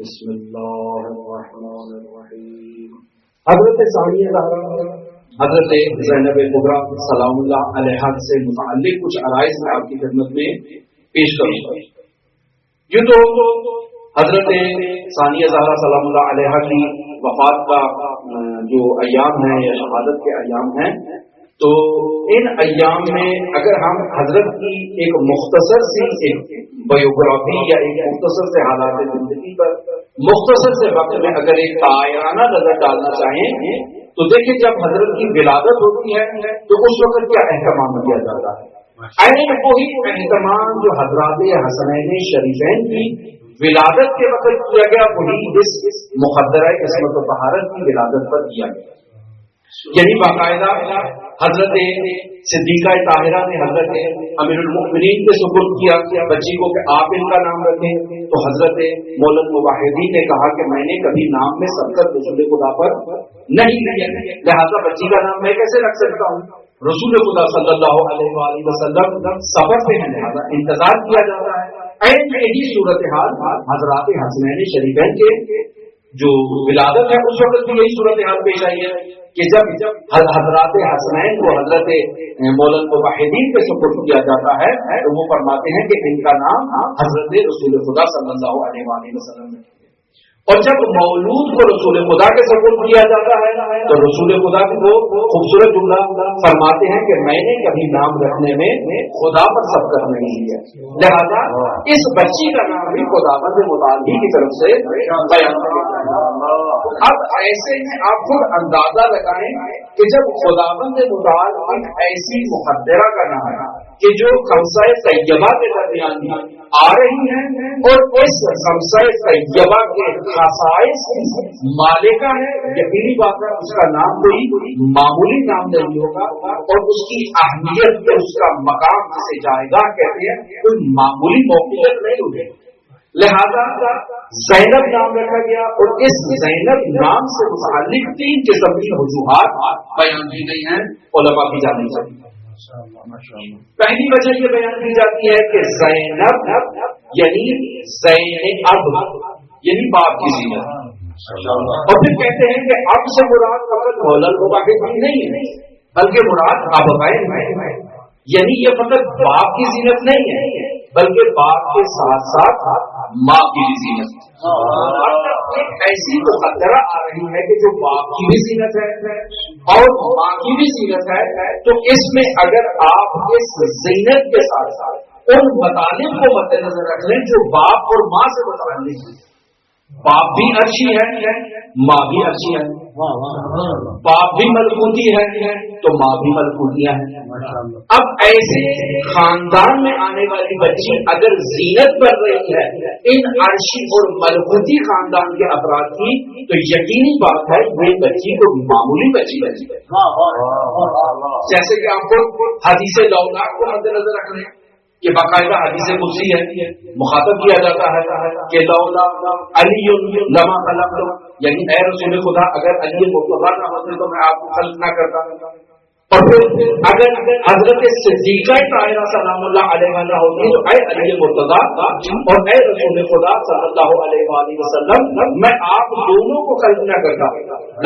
بسم اللہ الرحمن الرحیم۔ حضرت ثانیہ زہرا حضرت زینب کبریٰ سلام اللہ علیہا سے متعلق کچھ عرائض میں آپ کی خدمت میں پیش کروں گا۔ یوں تو حضرت ثانیہ زہرا سلام اللہ علیہا کی وفات کا جو ایام ہیں یا شہادت کے ایام ہیں، تو ان ایام میں اگر ہم حضرت کی ایک مختصر سی ایک بایوگرافی یا ایک مختصر سے حالات زندگی پر مختصر سے وقت میں اگر ایک طائرانہ نظر ڈالنا چاہیں تو دیکھیں جب حضرت کی ولادت ہوتی ہے تو اس وقت کیا اہتمام کیا جاتا ہے؟ وہی اہتمام جو حضرات حسنین شریفین کی ولادت کے وقت کیا گیا وہی اس مقدرہ عصمت و طہارت کی ولادت پر کیا گیا، یعنی باقاعدہ حضرت صدیقہ طاہرہ نے حضرت امیر المؤمنین کے سپرد کیا بچی کو کہ آپ ان کا نام رکھیں، تو حضرت مولانا موحدین نے کہا کہ میں نے کبھی نام میں سبقت رسول خدا پر نہیں لیا، لہذا بچی کا نام میں کیسے رکھ سکتا ہوں؟ رسول خدا صلی اللہ علیہ وآلہ وسلم سفر پہ ہیں، لہذا انتظار کیا جاتا ہے۔ یہی صورتحال حضرات حسنین شریفین کے جو ولادت ہے اس وقت بھی یہی صورتحال پیش آئی ہے کہ جب حضرات حسنین کو حضرت مولانا موحدین کے سپرد کیا جاتا ہے تو وہ فرماتے ہیں کہ ان کا نام حضرت رسول خدا صلی اللہ علیہ وآلہ وسلم ہے، اور جب مولود کو رسول خدا کے سپرد کیا جاتا ہے تو رسول خدا کو خوبصورت جملہ فرماتے ہیں کہ میں نے کبھی نام رکھنے میں خدا پر سبقت نہیں لیا، لہذا اس بچی کا نام بھی خداوند متعالی کی طرف سے بیان کیا۔ اب ایسے میں آپ خود اندازہ لگائیں کہ جب خداوند متعال ایک ایسی مقدرہ کا نام ہے کہ جو خمسہ طیبہ کے درمیان آ رہی ہیں اور اس خمسہ طیبہ کے خصائص کی مالکہ ہے، یقینی بات ہے اس کا نام کوئی معمولی نام نہیں ہوگا اور اس کی اہمیت اس کا مقام جسے جائیداد کہتے ہیں کوئی معمولی موقعیت نہیں ہوگی، لہذا زینب نام رکھا گیا اور اس زینب نام سے متعلق 3 قسم کی وجوہات بیان کی گئی ہیں علماء کی جانب سے۔ پہلی وجہ یہ بیان کی جاتی ہے کہ زینب یعنی زینب یعنی باپ کی زینت، اور پھر کہتے ہیں کہ اب سے مراد فقط مولانا موحدین نہیں ہے بلکہ مراد ابوین ہے، یعنی یہ فقط باپ کی زینت نہیں ہے بلکہ باپ کے ساتھ ساتھ ماں کی بھی زینت ہے۔ ایک ایسی مقدرہ آ رہی ہے کہ جو باپ کی بھی زینت ہے اور ماں کی بھی زینت ہے، تو اس میں اگر آپ اس زینت کے ساتھ ساتھ ان مطالب کو مد نظر رکھ لیں جو باپ اور ماں سے متعلق ہیں، باپ بھی اچھی ہے ماں بھی اچھی ہے، باپ بھی ملکوتی ہے تو ماں بھی ملکوتیاں ہیں۔ اب ایسے خاندان میں آنے والی بچی اگر زینت بن رہی ہے ان عرشی اور ملکوتی خاندان کے افراد کی تو یقینی بات ہے یہ بچی کو معمولی بچی بچی ہے، جیسے کہ آپ کو حدیث لولاک کو مد نظر رکھ رہے ہیں کہ باقاعدہ حدیث قدسی ہے، مخاطب کیا جاتا ہے کہ لولا علی لما خلقت، یعنی اے رسول خدا اگر علی مرتضیٰ نہ ہوتے تو میں آپ کو خلق نہ کرتا، اور پھر اگر حضرت صدیقہ طاہرہ سلام اللہ علیہ نہ ہوتی تو اے علی مرتضیٰ اور اے رسول خدا صلی اللہ علیہ وآلہ وسلم میں آپ دونوں کو خلق نہ کرتا،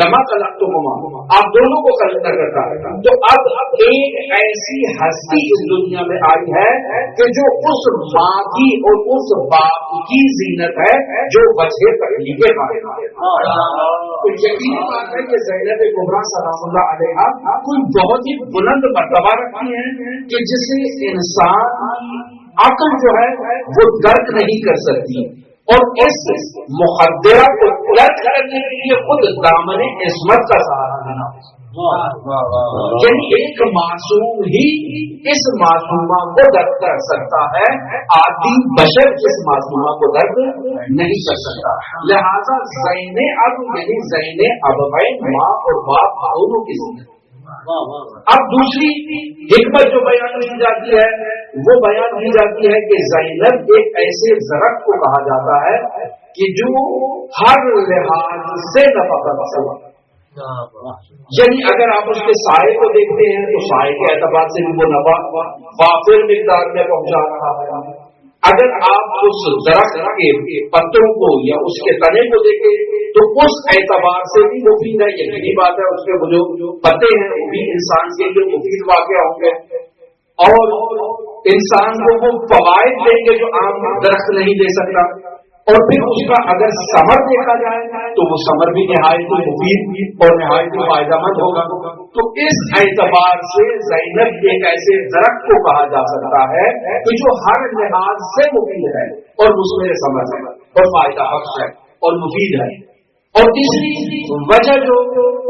لما خلقتکما آپ دونوں کو خلق نہ کرتا۔ تو اب ایک ایسی ہستی اس دنیا میں آئی ہے کہ جو اس ماں کی اور اس باپ کی زینت ہے جو وجہ تکلیف تو یقینی بات ہے کہ زینب کبریٰ سلام اللہ علیہا کوئی بہت ہی بلند مرتبہ رکھتی ہے کہ جسے انسان عقل جو ہے وہ درک نہیں کر سکتی، اور اس مقدرہ کو درک کرنے کے لیے خود دامن عصمت کا سہارا لینا، یعنی ایک معصوم ہی اس معصومہ کو درک کر سکتا ہے، عادی بشر اس معصومہ کو درک نہیں کر سکتا، لہذا زین اب یعنی زین ابوین ماں اور باپ دونوں کی زندگی۔ اب دوسری حکمت جو بیان کی جاتی ہے وہ بیان کی جاتی ہے کہ زینب ایک ایسے درخت کو کہا جاتا ہے کہ جو ہر لحاظ سے نفع بخش، یعنی اگر آپ اس کے سائے کو دیکھتے ہیں تو سائے کے اعتبار سے بھی وہ نفع وافر مقدار میں پہنچا رہا ہے، اگر آپ اس درخت کے پتوں کو یا اس کے تنے کو دیکھیں تو اس اعتبار سے بھی مفید ہے، یقینی بات ہے اس کے جو پتے ہیں وہ بھی انسان کے لیے مفید واقع ہوں گے، اور انسان کو وہ فوائد دیں گے جو عام درخت نہیں دے سکتا، اور پھر اس کا اگر ثمر دیکھا جائے تو وہ ثمر بھی نہایت مفید اور نہایت فائدہ مند ہوگا۔ تو اس اعتبار سے زینب ایک ایسے درخت کو کہا جا سکتا ہے کہ جو ہر لحاظ سے مفید ہے اور مثمر ثمر ہے اور فائدہ بخش ہے اور مفید ہے۔ اور تیسری وجہ جو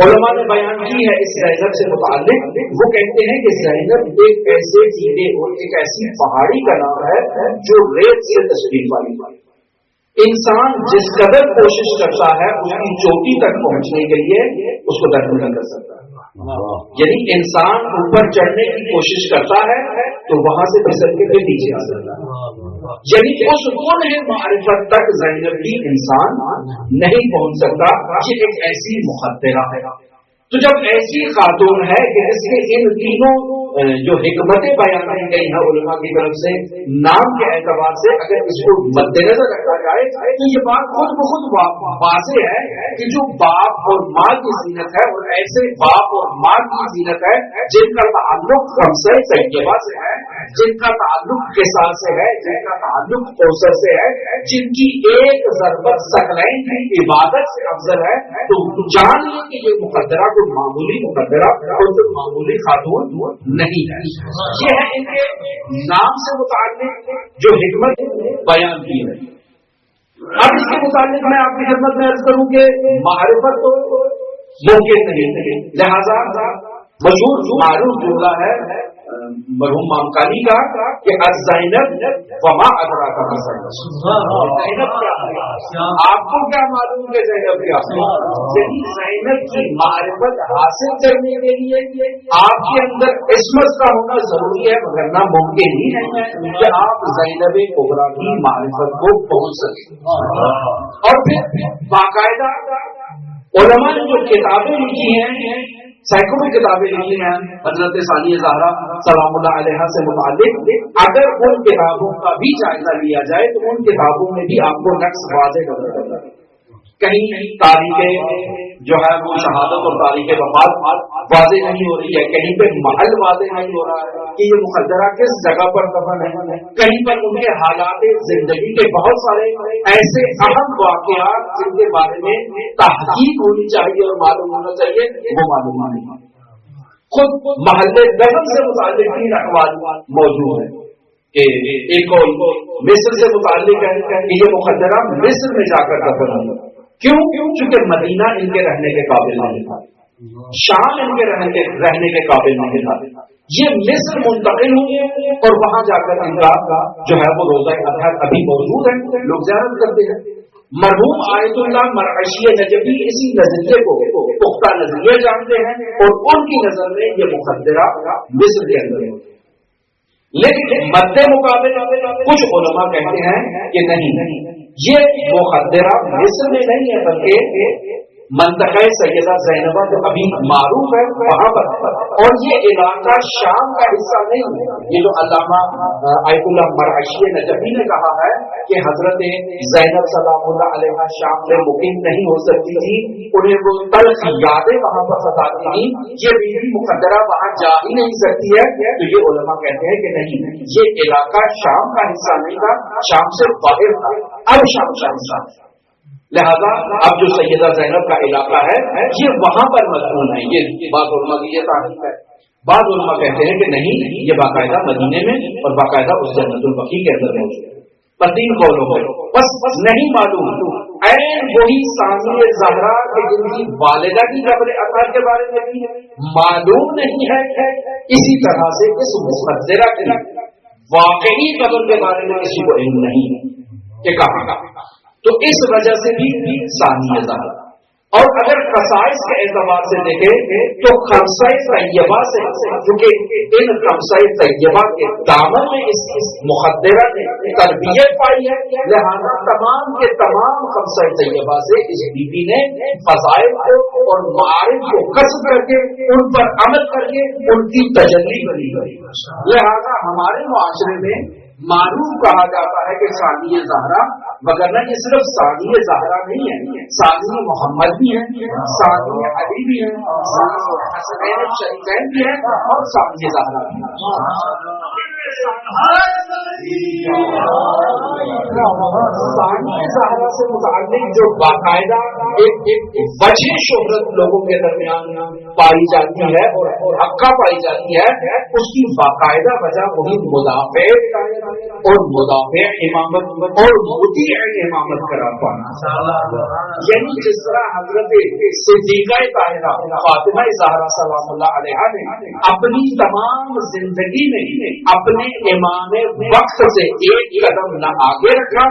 علماء نے بیان کی ہے اس زینب سے متعلق، وہ کہتے ہیں کہ زینب ایک ایسے ٹیلے اور ایک ایسی پہاڑی کا نام ہے جو ریت سے تشکیل والی ہے۔ انسان جس قدر کوشش کرتا ہے اس کی چوٹی تک پہنچنے کے لیے اس کو درد نہیں کر سکتا، یعنی انسان اوپر چڑھنے کی کوشش کرتا ہے تو وہاں سے پھسل کے پھر نیچے آ سکتا ہے، یعنی اس کنہ معرفت تک زینب بھی انسان نہیں پہنچ سکتا۔ یہ ایک ایسی مخدرہ ہے۔ تو جب ایسی خاتون ہے کہ اس کے ان تینوں جو حکمتیں بیان کی گئی ہیں علماء کی طرف سے نام کے اعتبار سے، اگر اس کو مد نظر رکھا جائے تو یہ بات خود بخود واضح ہے کہ جو باپ اور ماں کی زینت ہے اور ایسے باپ اور ماں کی زینت ہے جن کا تعلق خمسہ طیبہ سے ہے، جن کا تعلق قصاص سے ہے، جن کا تعلق کوثر سے ہے، جن کی ایک ضربت ثقلین کی عبادت سے افضل ہے، تو جان لیں کہ یہ مقدرہ کوئی معمولی مقدرہ اور کوئی معمولی خاتون نہیں ہے۔ یہ ہے ان کے نام سے متعلق جو حکمت بیان کی ہے۔ اب اس کے متعلق میں آپ کی خدمت میں عرض کروں کہ معرفت تو ممکن نہیں، لہذا مشہور معروف جملہ ہے مرحوم مامکانی کا کہ زینب وما ادراک ما زینب کیا ہے، آپ کو کیا معلوم کہ زینب کیا ہے؟ یعنی زینب کی معرفت حاصل کرنے کے لیے آپ کے اندر عصمت کا ہونا ضروری ہے، مگر نہ ممکن ہی نہیں ہے کہ آپ زینب کبریٰ کی معرفت کو پہنچ سکیں۔ اور پھر باقاعدہ علماء نے جو کتابیں لکھی ہیں، سینکڑوں کتابیں لکھی ہیں حضرت ثانیہ زہرا سلام اللہ علیہا سے متعلق، اگر ان کتابوں کا بھی جائزہ لیا جائے تو ان کتابوں میں بھی آپ کو نقص واضح نظر آتا ہے۔ کہیں تاریخ جو ہے وہ شہادت اور تاریخ وفات واضح نہیں ہو رہی ہے، کہیں پہ محل واضح نہیں ہو رہا ہے کہ یہ مقدرہ کس جگہ پر دفن ہے، کہیں پر ان کے حالات زندگی کے بہت سارے ایسے اہم واقعات جن کے بارے میں تحقیق ہونی چاہیے اور معلوم ہونا چاہیے وہ معلوم نہیں۔ خود محل دفن سے متعلق تین اقوال موجود ہیں کہ ایک مصر سے متعلق ہے کہ یہ مقدرہ مصر میں جا کر دفن ہے، کیوں؟ چونکہ مدینہ ان کے رہنے کے قابل نہیں تھا، شام ان کے رہنے کے قابل نہیں تھا، یہ مصر منتقل ہوئے اور وہاں جا کر ان کا جو ہے وہ روزہ اضحیٰ ابھی موجود ہے، لوگ زیارت کرتے ہیں۔ مرحوم آیت اللہ مرعشی نجفی اسی نظریے کو پختہ نظریے جانتے ہیں اور ان کی نظر میں یہ مقدرہ مصر کے اندر ہے، لیکن مد مقابل کچھ علماء کہتے ہیں کہ نہیں، یہ مقدرہ مصر میں نہیں ہے بلکہ منطقہ سیدہ زینبہ جو ابھی معروف ہے وہاں پر، اور یہ علاقہ شام کا حصہ نہیں ہے۔ یہ جو علامہ آیت اللہ مرعشی نجفی نے کہا ہے کہ حضرت زینب سلام اللہ علیہ شام میں مقیم نہیں ہو سکتی تھی، انہیں وہ تلخ یادیں وہاں پر ستاتی تھیں، یہ بیوی مقدرہ وہاں جا ہی نہیں سکتی ہے، تو یہ علماء کہتے ہیں کہ نہیں، یہ علاقہ شام کا حصہ نہیں تھا، شام سے باہر تھا، اب شام کا حصہ ہے، لہذا اب جو سیدہ زینب کا علاقہ ہے یہ وہاں پر مضمون ہے۔ یہ بعض علماء کی یہ تعریف ہے، بعض علماء کہتے ہیں کہ نہیں، یہ باقاعدہ مدینے میں اور باقاعدہ اس جنت البقیع کے اندر موجود ہے۔ پر تین قولوں میں بس نہیں معلوم این وہی ثانیہ زہرا کہ جن کی والدہ کی قبر اطہر کے بارے میں بھی معلوم نہیں ہے، اسی طرح سے اس مقدرہ کی واقعی قبر کے بارے میں کسی کو علم نہیں ہے کہ کہاں، تو اس وجہ سے بھی ثانیہ زہرا۔ اور اگر خصائص کے اعتبار سے دیکھیں تو خمسہ طیبہ سے، کیونکہ ان خمسہ طیبہ کے دامن میں اس مقدرہ نے تربیت پائی ہے، لہذا تمام کے تمام خمسہ طیبہ سے اس بیوی نے فضائل کو اور معارف کو کسب کر کے ان پر عمل کر کے ان کی تجلی بنی گئی۔ لہذا ہمارے معاشرے میں معروف کہا جاتا ہے کہ ثانی زہرا، وگرنہ یہ صرف ثانی زہرا نہیں ہے، ثانی محمد بھی ہے، ثانی علی بھی ہے، ثانی حسنین شریفین بھی ہے، اور ثانی زہرا بھی ہے۔ ثانی زہرا سے متعلق جو باقاعدہ ایک وجہ شہرت لوگوں کے درمیان پائی جاتی ہے اور حقہ پائی جاتی ہے، اس کی باقاعدہ وجہ وہی مدافع اور مدافع امامت اور مطیع امامت قرار پانا، یعنی جس طرح حضرت صدیقہ طاہرہ فاطمہ زہرا سلام اللہ علیہا نے اپنی تمام زندگی میں اپنے امام وقت سے ایک قدم نہ آگے رکھا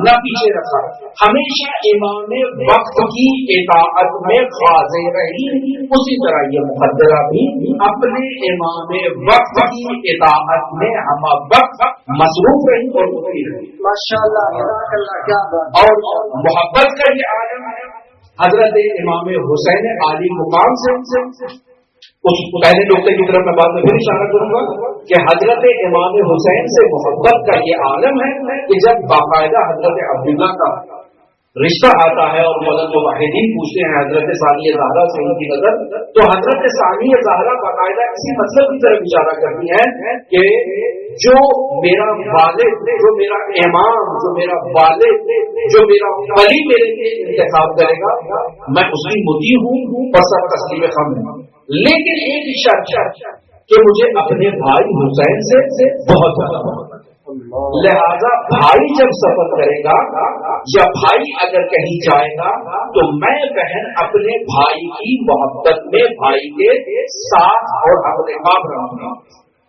نہ پیچھے رکھا، ہمیشہ امام وقت کی اطاعت میں خاضع رہی، اسی طرح یہ مقدرہ بھی اپنے امام وقت کی اطاعت میں ہم وقت مصروف رہی اور مطیع رہی۔ ماشاءاللہ، اور محبت کا یہ عالم حضرت امام حسین عالی مقام سے اس پہلے نقطے کی طرف میں بعد میں پھر اشارہ کروں گا کہ حضرت امام حسین سے محبت کا یہ عالم ہے کہ جب باقاعدہ حضرت عبداللہ کا رشتہ آتا ہے اور مدد واحدین پوچھتے ہیں حضرت ثانی زہرا سے ان کی نظر، تو حضرت ثانی زہرا باقاعدہ اسی مطلب کی طرف اشارہ کرتی ہے کہ جو میرا والد، جو میرا امام، جو میرا والد، جو میرا ولی میرے لیے انتخاب کرے گا، میں اس کی مطیع ہوں اور سب تسلیم خم ہوں، لیکن ایک شرط کہ مجھے اپنے بھائی حسین سے بہت زیادہ محبت ہے، لہذا بھائی جب سفر کرے گا یا بھائی اگر کہیں جائے گا تو میں بہن اپنے بھائی کی محبت میں بھائی کے ساتھ اور اپنے کام رہوں گا۔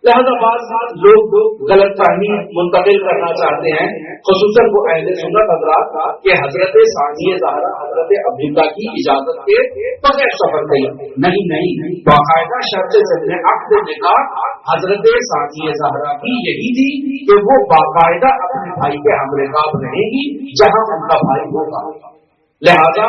لہذا بعض لوگ غلط فہمی منتقل کرنا چاہتے ہیں، خصوصاً وہ اہل سنت حضرات کہ حضرت ثانی زہرا حضرت عبداللہ کی اجازت کے بغیر سفر گئی، نہیں، باقاعدہ شرط ضمن عقد نکاح حضرت ثانی زہرا کی یہی تھی کہ وہ باقاعدہ اپنے بھائی کے ہم رکاب رہیں گی جہاں ان کا بھائی ہوگا، لہذا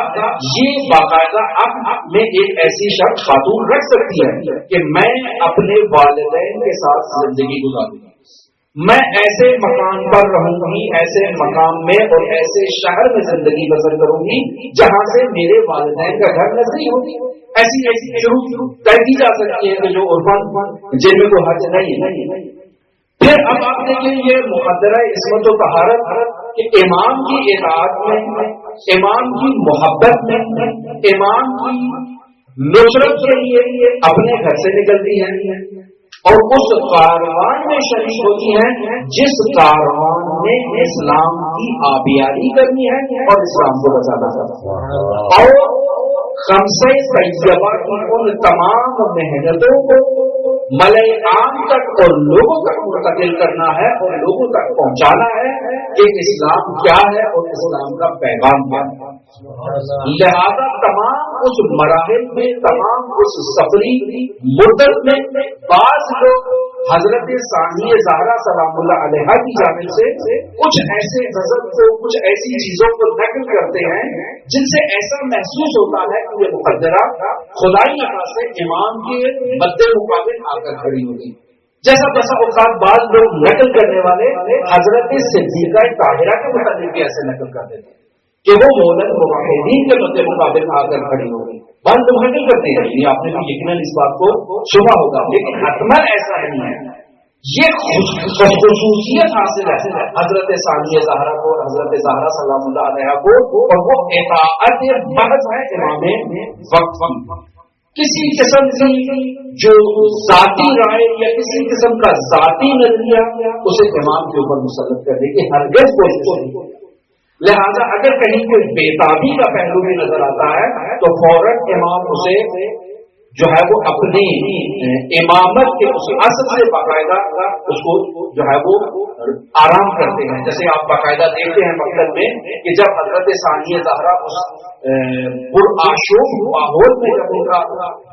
یہ باقاعدہ اب میں ایک ایسی شرط خاتون رکھ سکتی ہے کہ میں اپنے والدین کے ساتھ زندگی گزاروں گی، میں ایسے مکان پر رہوں گی، ایسے مقام میں اور ایسے شہر میں زندگی بسر کروں گی جہاں سے میرے والدین کا گھر نزدیک ہوگی۔ ایسی شروع طے کی جا سکتی ہے کہ جو عرفان جن میں کوئی حرج نہیں ہے۔ پھر اب آپ دیکھیں یہ مقدرہ عصمت و طہارت کہ امام کی اطاعت میں، امام کی محبت میں، امام کی نصرت کے لیے اپنے گھر سے نکلتی ہیں اور اس کاروان میں شریک ہوتی ہیں جس کاروان میں اسلام کی آبیاری کرنی ہے اور اسلام کو بچانا ہے، اور خمسہ طیبہ کی ان تمام محنتوں کو ملئ عام تک اور لوگوں تک منتقل کرنا ہے اور لوگوں تک پہنچانا ہے کہ اسلام کیا ہے اور اسلام کا پیغام کیا ہے۔ لہذا تمام اس مراحل میں، تمام اس سفری مدت میں بعض لوگ حضرت ثانی زہرا سلام اللہ علیہا کی جانب سے کچھ ایسے غزل کو، کچھ ایسی چیزوں کو نقل کرتے ہیں جن سے ایسا محسوس ہوتا ہے کہ یہ مقدرہ خدائی عطا سے امام کے مد مقابل آ کر کھڑی ہوگی، جیسا بسا اوقات بعض لوگ نقل کرنے والے حضرت صدیقہ طاہرہ کے متعلق بھی ایسے نقل کر دیتے ہیں کہ وہ مولد موحدین کے مد مقابل آ کر کھڑی ہوگی، بعض لوگ نقل کرتے ہیں، یعنی آپ نے بھی یقیناً اس بات کو سنا ہوگا، لیکن حتماً ایسا نہیں ہے۔ یہ خصوصیت حاصل ہے حضرت ثانی زہرا کو، حضرت زہرا سلام اللہ علیہا کو، اور وہ اطاعت محض ہے امام وقت کی۔ کسی قسم کی جو ذاتی رائے یا کسی قسم کا ذاتی نظریہ اسے امام کے اوپر مسلط کرنے کی ہرگز کوشش نہیں۔ لہذا اگر کہیں کوئی بےتابی کا پہلو بھی نظر آتا ہے تو فوراً امام اسے جو ہے وہ اپنی امامت کے اس اصل سے باقاعدہ اس کو جو ہے وہ آرام کرتے ہیں۔ جیسے آپ باقاعدہ دیکھتے ہیں مقصد میں کہ جب حضرت ثانی زہرا اس پرآشوب ماحول میں جب ان کا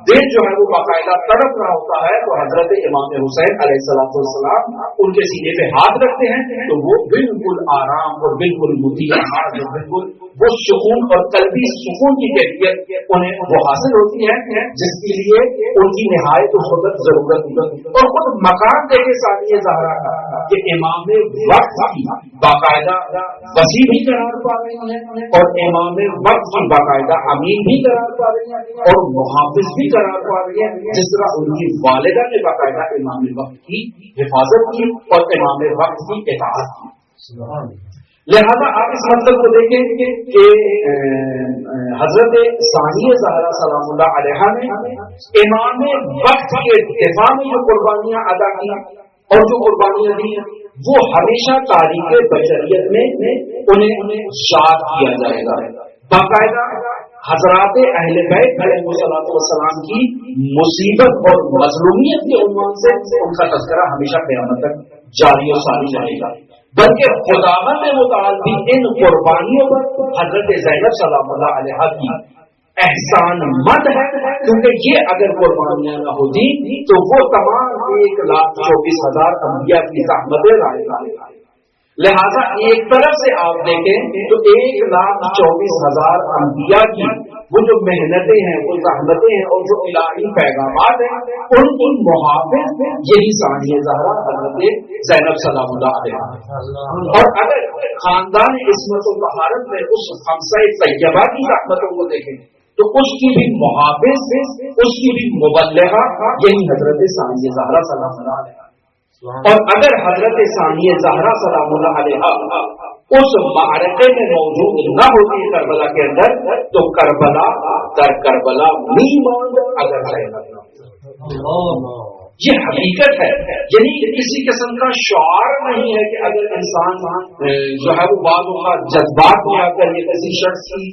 دل جو ہے وہ باقاعدہ تڑپ رہا ہوتا ہے تو حضرت امام حسین علیہ السلام ان کے سینے پہ ہاتھ رکھتے ہیں تو وہ بالکل آرام اور بالکل مطمئن اور بالکل وہ سکون اور قلبی سکون کی کیفیت انہیں وہ حاصل ہوتی ہے جس کے لیے ان کی نہایت اس وقت ضرورت ہوتی ہے. اور خود مقام دیکھے ثانیہ زہرا کا کہ امام وقت کی باقاعدہ وسیع بھی قرار پا رہی ہیں اور امام وقت کی باقاعدہ امین بھی قرار پا رہی ہیں اور محافظ بھی قرار پا رہی ہے جس طرح ان کی والدہ نے باقاعدہ امام وقت کی حفاظت کی اور امام وقت کی اطاعت کی. لہذا آپ اس مطلب کو دیکھیں کہ حضرت ثانیہ زہرا سلام اللہ علیہا نے امام وقت کے دفاع میں جو قربانیاں ادا کی اور جو قربانیاں دی وہ ہمیشہ تاریخ بشریت میں انہیں یاد کیا جائے گا. باقاعدہ حضرات اہل بیت علیہ السلام کی مصیبت اور مظلومیت کے عنوان سے ان کا تذکرہ ہمیشہ قیامت تک جاری و ساری رہے گا. بلکہ خداوند متعال بھی ان قربانیوں پر حضرت زینب سلام اللہ علیہا کی احسان مند ہے کیونکہ یہ اگر قربانیاں نہ ہوتی تو وہ تمام 1,24,000 انبیاء کی زحمتیں رائے. لہذا ایک طرف سے آپ دیکھیں تو 1,24,000 انبیاء کی وہ جو محنتیں ہیں وہ زحمتیں ہیں اور جو الہی پیغامات ہیں ان کی محافظ یہی ثانیہ زہرا حضرت زینب سلام اللہ علیہا. اور اگر خاندان عصمت و طہارت میں اس خمسہ طیبہ کی زحمتوں کو دیکھیں تو اس کی بھی محافظ اس کی بھی مبلغہ یہی حضرت ثانیہ زہرا سلام اللہ علیہا. اور اگر حضرت ثانیہ زہرا سلام اللہ علیہا اس معرکے میں موجود نہ ہوتی کربلا کے اندر تو کربلا در کربلا اگر یہ حقیقت ہے. یعنی کسی قسم کا شعار نہیں ہے کہ اگر انسان جو ہے وہ بعض اوقات جذبات میں آ کر یہ کسی شخص کی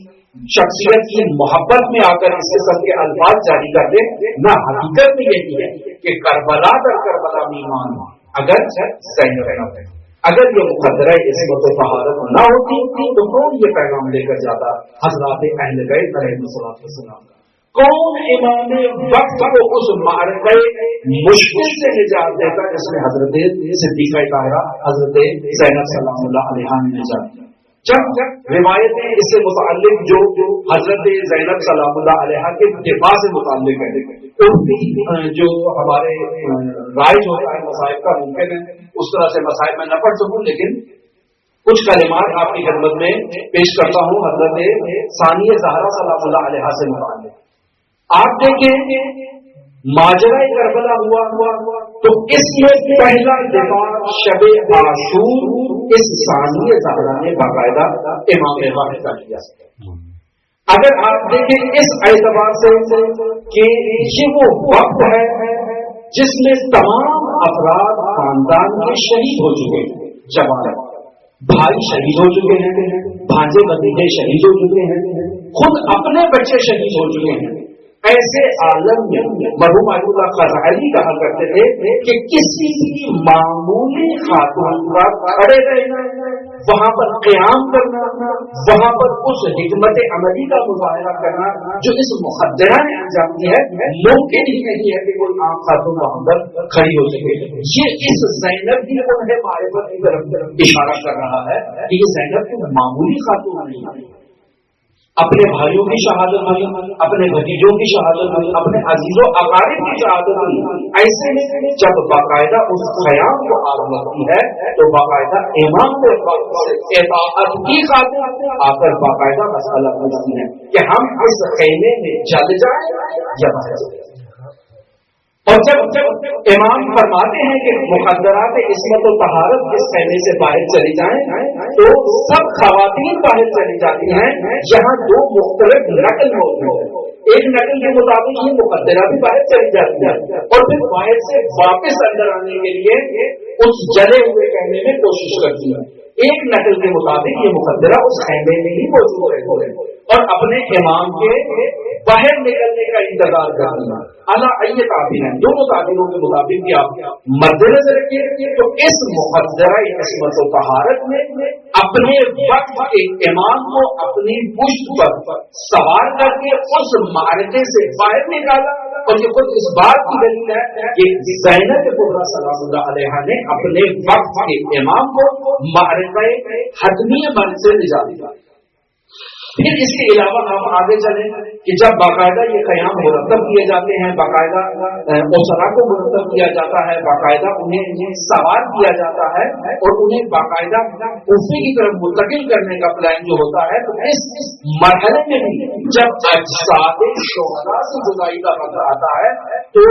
شخصیت کی محبت میں آ کر اس قسم کے الفاظ جاری کر دے. نہ حقیقت میں یہی ہے کہ کربلا در کربلا ایمان اگر زینب ہے. اگر یہ مقدرہ عصمت و طہارت نہ ہوتی تو کون یہ پیغام لے کر جاتا حضرات اہل بیت علیہ السلام. کون امام وقت کو اس معرکہ مشکل سے نجات دیتا جس میں حضرت صدیقہ طاہرہ حضرت زینب سلام اللہ علیہا نے نجات دیا. جب روایتیں اس سے متعلق جو حضرت زینب سلام اللہ علیہا کے دفاع سے متعلق ہے جو ہمارے رائج ہوتا ہے مصائب کا ممکن ہے اس طرح سے مصائب میں نہ پڑھ سکوں لیکن کچھ کلمات آپ کی خدمت میں پیش کرتا ہوں حضرت ثانیہ زہرا سلام اللہ علیہا سے متعلق. آپ دیکھیں ماجرہ کربلا ہوا تو اس میں پہلا دفاع شب عاشور اس ثانیہ زہرا نے باقاعدہ امام وقت کا کیا. اگر آپ دیکھیں اس اعتبار سے کہ یہ وہ وقت ہے جس میں تمام افراد خاندان کے شہید ہو چکے ہیں. جوان بھائی شہید ہو چکے ہیں, بھانجے بھتیجے شہید ہو چکے ہیں, خود اپنے بچے شہید ہو چکے ہیں. ایسے عالم میں مرحوم آیت اللہ خزاعلی کہا کرتے تھے کہ کسی بھی معمولی خاتون کا کھڑے رہنا, وہاں پر قیام کرنا, وہاں پر اس حکمت عملی کا مظاہرہ کرنا جو اس مخدرہ نے انجام دیا ہے, ممکن ہی نہیں ہے کہ کوئی عام خاتون وہاں پر کھڑی ہو سکے. یہ اس زینب کی انہیں معرفت کی طرف اشارہ کر رہا ہے کہ یہ زینب کی معمولی خاتون نہیں ہے. اپنے بھائیوں کی شہادت ہوئی, اپنے بھتیجوں کی شہادت ہوئی, اپنے عزیزوں اقارب کی شہادت ہوئی. ایسے میں جب باقاعدہ اس قیام کو آرام لگتی ہے تو باقاعدہ امام کو اطاعت کی خاطر آ کر باقاعدہ مسئلہ پوچھتی ہے کہ ہم اس خیمے میں جل جائیں یا بچ جائیں. اور جب امام فرماتے ہیں کہ مقدرات عصمت و طہارت اس خیمے سے باہر چلی جائیں تو سب خواتین باہر چلی جاتی ہیں. یہاں دو مختلف نقل موجود ہیں. ایک نقل کے مطابق یہ مقدرہ بھی باہر چلی جاتی ہے اور پھر باہر سے واپس اندر آنے کے لیے اس جلے ہوئے خیمے میں کوشش کرتی ہے. ایک نقل کے مطابق یہ مقدرہ اس خیمے میں ہی موجود ہے اور اپنے امام کے باہر نکلنے کا انتظار کرنا. اللہ یہ تعبیر ہے, دونوں تعبیروں کے مطابق بھی آپ مد نظر رکھیے تو اس مقدرہ عصمت و طہارت میں اپنے وقت کے امام کو اپنی پشت پر سوار کر کے اس معرکے سے باہر نکالا اور یہ خود اس بات کی دلیل ہے کہ زینب کبریٰ سلام اللہ علیہا نے اپنے وقت کے امام کو معرکہ حتمیہ من سے نجات دیا۔ پھر اس کے علاوہ ہم آگے چلیں کہ جب باقاعدہ یہ قیام مرتب کیے جاتے ہیں، باقاعدہ اسرا کو مرتب کیا جاتا ہے، باقاعدہ انہیں سوار کیا جاتا ہے اور انہیں باقاعدہ کوفے کی طرف منتقل کرنے کا پلان جو ہوتا ہے، تو اس مرحلے میں بھی جب اجساد شہداء سے جدائی کا خطرہ آتا ہے تو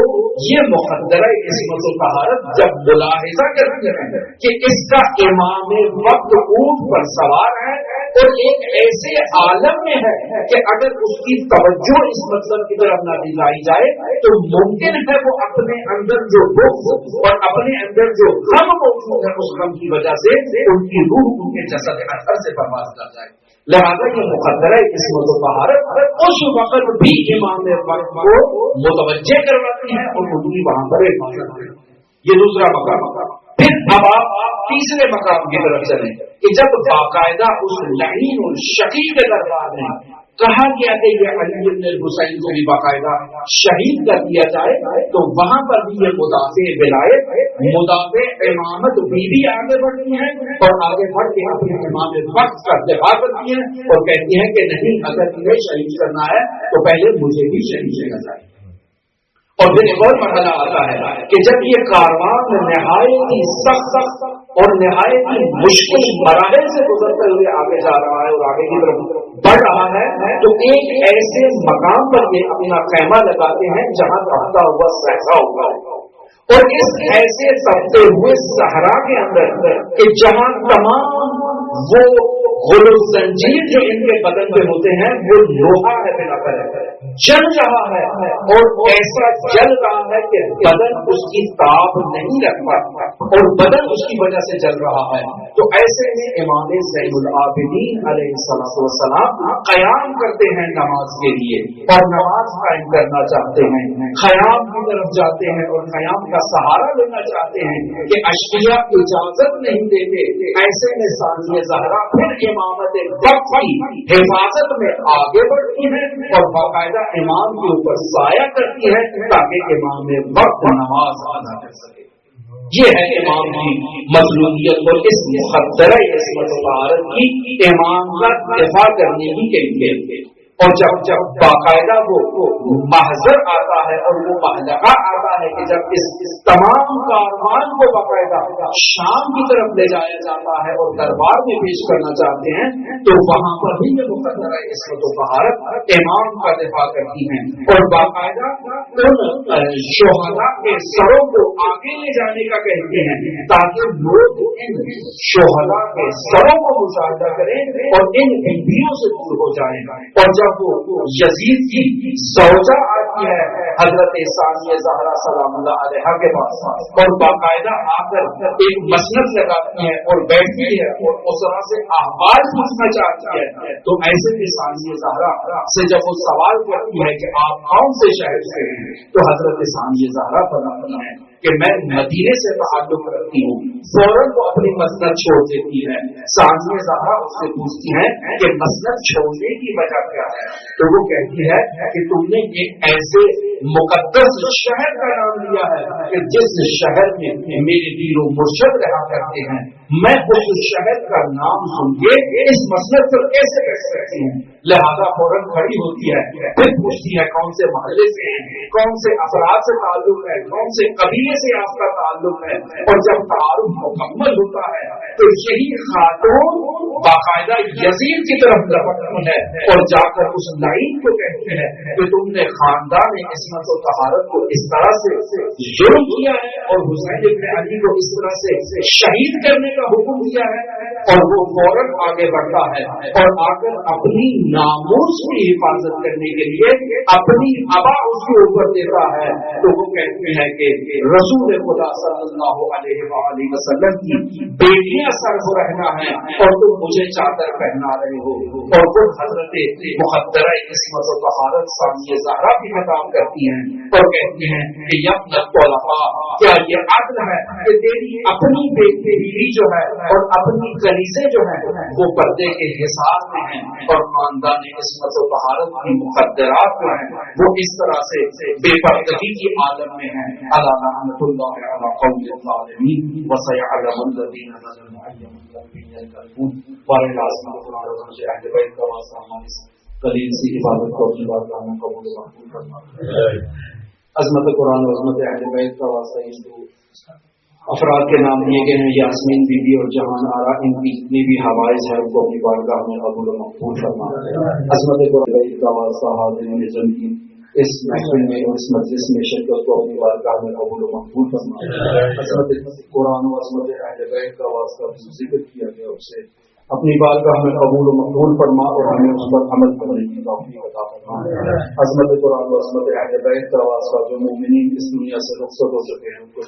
یہ مقدرہ عصمت و طہارت جب ملاحظہ کرتے ہیں کہ اس کا امام وقت اونٹ پر سوار ہے اور ایک ایسے عالم میں ہے کہ اگر اس کی توجہ اس مطلب کی طرف نہ دلائی جائے تو ممکن ہے وہ اپنے اندر جو بغض اور اپنے اندر جو غم موجود ہے اس غم کی وجہ سے ان کی روح ان کے جسد اثر سے پرواز کر جائے۔ لہٰذا یہ مقدرہ عصمت و طہارت اس وقت بھی امام وقت کو متوجہ کرواتی ہے اور ان کی وہاں پر حفاظت ہے۔ یہ دوسرا مقام۔ پھر اب آپ تیسرے مقام کی طرف چلیں کہ جب باقاعدہ اس لعین اور شقی کے دربار میں کہا گیا کہ یہ علی بن الحسین کو بھی باقاعدہ شہید کر دیا جائے تو وہاں پر بھی یہ مدافع ولایت مدافع امامت بھی آگے بڑھتی ہیں اور آگے بڑھ کے اپنے امام وقت کا دفاع کرتی ہیں اور کہتی ہیں کہ نہیں، اگر انہیں شہید کرنا ہے تو پہلے مجھے بھی شہید کرنا چاہیے۔ اور پھر ایک اور مرحلہ آتا ہے کہ جب یہ کاروان نہایت ہی سخت اور نہایت ہی مشکل مراحل سے گزرتے ہوئے آگے جا رہا ہے اور آگے کی طرف بڑھ رہا ہے تو ایک ایسے مقام پر یہ اپنا خیمہ لگاتے ہیں جہاں رہتا ہوا صحرا ہوگا، اور اس ایسے تپتے ہوئے صحرا کے اندر کہ جہاں تمام وہ غلو زنجیر جو ان کے بدن پہ ہوتے ہیں وہ لوہا ہے، بنا کر جل رہا ہے اور ایسا جل رہا ہے کہ بدن اس کی تاب نہیں رکھ پاتا اور بدن اس کی وجہ سے جل رہا ہے۔ تو ایسے میں امام زین العابدین علیہ السلام قیام کرتے ہیں نماز کے لیے اور نماز قائم کرنا چاہتے ہیں، قیام کی طرف جاتے ہیں اور قیام کا سہارا لینا چاہتے ہیں کہ اشقیاء اجازت نہیں دیتے۔ ایسے میں ثانیہ زہرا پھر امامت وقت کی حفاظت میں آگے بڑھتی ہے اور باقاعدہ امام کے اوپر سایہ کرتی ہے تاکہ امام وقت نماز ادا کر سکے۔ یہ ہے امام کی مظلومیت اور اس مقدرہ عصمت و طہارت کی امام کا دفاع کرنے کی کیفیت۔ اور جب باقاعدہ وہ محضر آتا ہے اور وہ محلقہ آتا ہے کہ جب اس تمام کاروان کو باقاعدہ شام کی طرف لے جایا جاتا ہے اور دربار میں پیش کرنا چاہتے ہیں تو وہاں پر بھی یہ مقدرہ عصمت و طہارت امام کا دفاع کرتی ہیں اور باقاعدہ ان شہداء کے سروں کو آگے لے جانے کا کہتے ہیں تاکہ لوگ ان شہداء کے سروں کو مشاہدہ کریں اور ان بھیڑوں سے دور ہو جائیں۔ اور جب وہ یزید کی زوجہ آتی ہے حضرت ثانیہ زہرا سلام اللہ علیہا کے پاس اور باقاعدہ آ کر ایک مسند لگاتی ہے اور بیٹھتی ہے اور اس طرح سے احوال پوچھنا چاہتی ہے تو ایسے میں ثانیہ زہرا سے جب وہ سوال کرتی ہے کہ آپ کون سے شہر سے ہیں تو حضرت ثانیہ زہرا فرماتی ہیں کہ میں مدینے سے تعلق رکھتی ہوں، فوراً وہ اپنی مسند چھوڑ دیتی ہے۔ ثانیہ زہرا اس سے پوچھتی ہے کہ مسند چھوڑنے کی وجہ کیا ہے تو وہ کہتی ہے کہ تم نے ایک ایسے مقدس شہر کا نام لیا ہے کہ جس شہر میں میرے پیر و مرشد رہا کرتے ہیں، میں اس شہر کا نام سن کے اس مسند پر کیسے کہہ سکتی ہوں؟ لہذا فوراً کھڑی ہوتی ہے، پھر پوچھتی ہے کون سے محلے سے ہیں، کون سے افراد سے تعلق ہے، کون سے قبیلے سے آپ کا تعلق ہے۔ اور جب تعارف مکمل ہوتا ہے تو یہی خاتون باقاعدہ یزید کی طرف لپکتی ہے اور جا کر اس لائن کو کہتے ہیں کہ تم نے خاندان عصمت و طہارت کو اس طرح سے ظلم کیا ہے اور حسین ابن علی کو اس طرح سے شہید کرنے کا حکم دیا ہے۔ اور وہ فوراً آگے بڑھتا ہے اور آ کر اپنی ناموس کی حفاظت کرنے کے لیے اپنی ابا اس کے اوپر دیتا ہے تو وہ کہتے ہیں کہ رسول خدا صلی اللہ علیہ وآلہ وسلم کی بیٹیاں سرف رہنا ہے اور تم مجھے چادر پہنا رہے ہو۔ اور وہ حضرت مقدرہ عصمت و طہارت ثانیہ زہرا بھی خطاب کرتے کرتی ہیں اور کہتی ہیں کہ کیا یہ عدل ہے کہ تیری اپنی بیوی جو ہے اور اپنی کلیزے جو ہیں وہ پردے کے حساب میں ہیں اور خاندان عصمت و طہارت کی مقدرات جو ہیں وہ اس طرح سے بے پردگی کی عالم میں ہیں. الا لعنۃ اللہ علی قوم الظالمین وسيعلم الذین ظلموا أي منقلب ينقلبون. بارہ لازم قرآن و سے اہل بیت کا واسطہ ہماری قلیل سی عبادت کو اپنی بارگاہ میں قبول و مقبول فرما. عظمت قرآن و عظمت اہل بیت کا واسطہ ان دو افراد کے نام دیے گئے ہیں یاسمین بی بی اور جہان آرا، ان کی جتنی بھی حوائج ہے ان کو اپنی بارگاہ میں قبول و مقبول فرما. عظمت قرآن کا واسطہ حاضرین جمعی اس محفل میں اور اس مجلس میں شرکت کو اپنی بارگاہ میں قبول و مقبول فرما. عظمت قرآن و عظمت اہل بیت کا واسطہ ذکر کیا گیا اسے اپنی بارگاہ میں قبول و مقبول فرما اور ہمیں اس پر عمل کرنے کی توفیق عطا فرما. عظمت قرآن و عظمت اہل بیت کا واسطہ جو مومنین اس دنیا سے رخصت ہو چکے ہیں ان کو